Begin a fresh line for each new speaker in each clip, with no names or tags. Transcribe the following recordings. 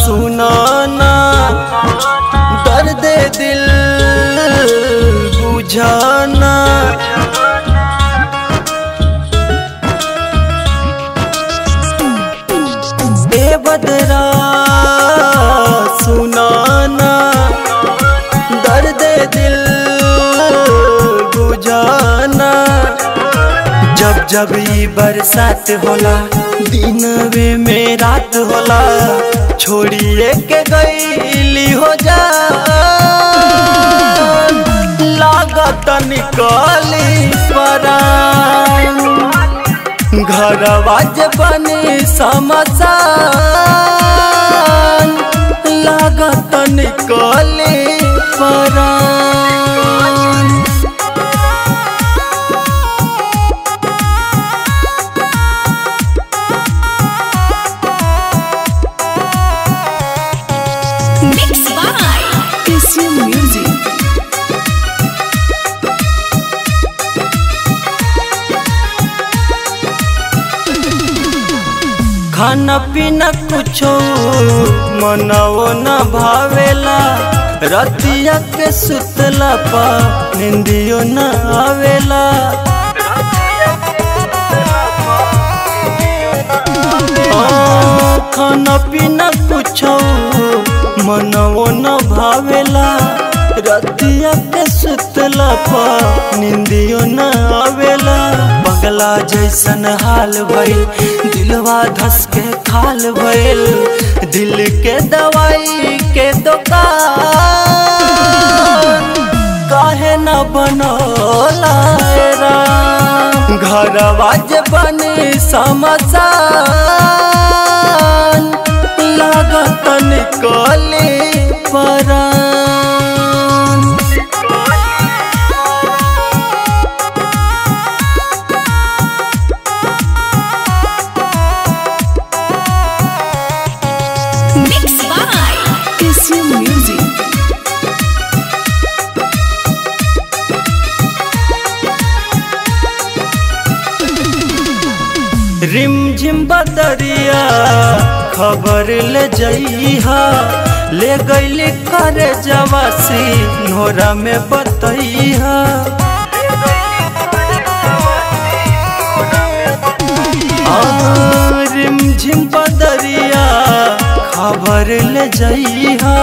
सुनाना दर्द दिल बुझाना। बदरा सुनाना दर्द दिल बुझाना। जब जब ये बरसात होला दिनवे में रात होला, छोड़िए के गईली हो जा लागत निकाली परान। घरवा बनी समसान लागत निकले परान।
Mixed by KCM Music।
खाना पीना कुछो मनाओ न भावेला, रतिया के सुतला पा निंदियो न आवेला। खाना पीना कुछो मनाओ न भावेला, रतिया के सुतला पा निंदियो न आवेला। पगला जैसन हाल भइल दिलवा धस के खाल भइल, दिल के दवाई के दुकान काहे न बनोला राम। घरवा बनी समसान लागत निकले परान।
Mixed by KCM Music।
रिम झिम बदरिया खबर ले जइहा, ले गईली करे जवासी नोरा में बतइहा। रिम झिम बदरिया खबर ले जइहा,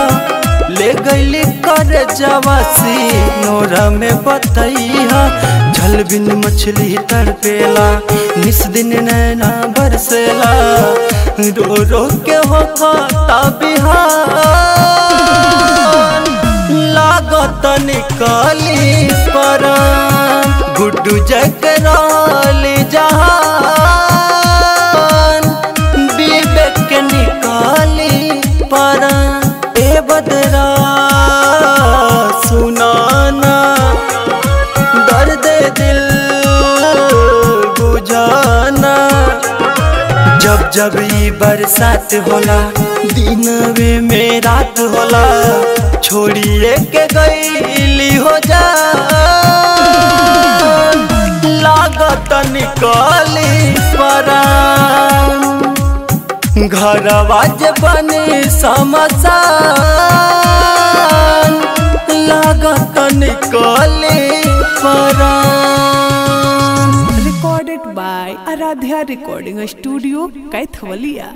ले गईली करे जवासी नोरा में बतइहा। जल बिन मछली तड़पेला निस दिन नैना बरसेला, रो रो के हो खाता बिहान लागत निकाली परान। गुड्डू जकराली जहान विवेक के निकाली परान। ए बदरा सुनाना दर्द दिल बुझाना। जब जब ये बरसात होला दिनवे में रात होला, छोड़िए के गईली हो जा लागत निकाली परान। घरवा बनी समसान लागत निकले परान।
Recorded by Aradhya Recording Studio, Kaithwalia।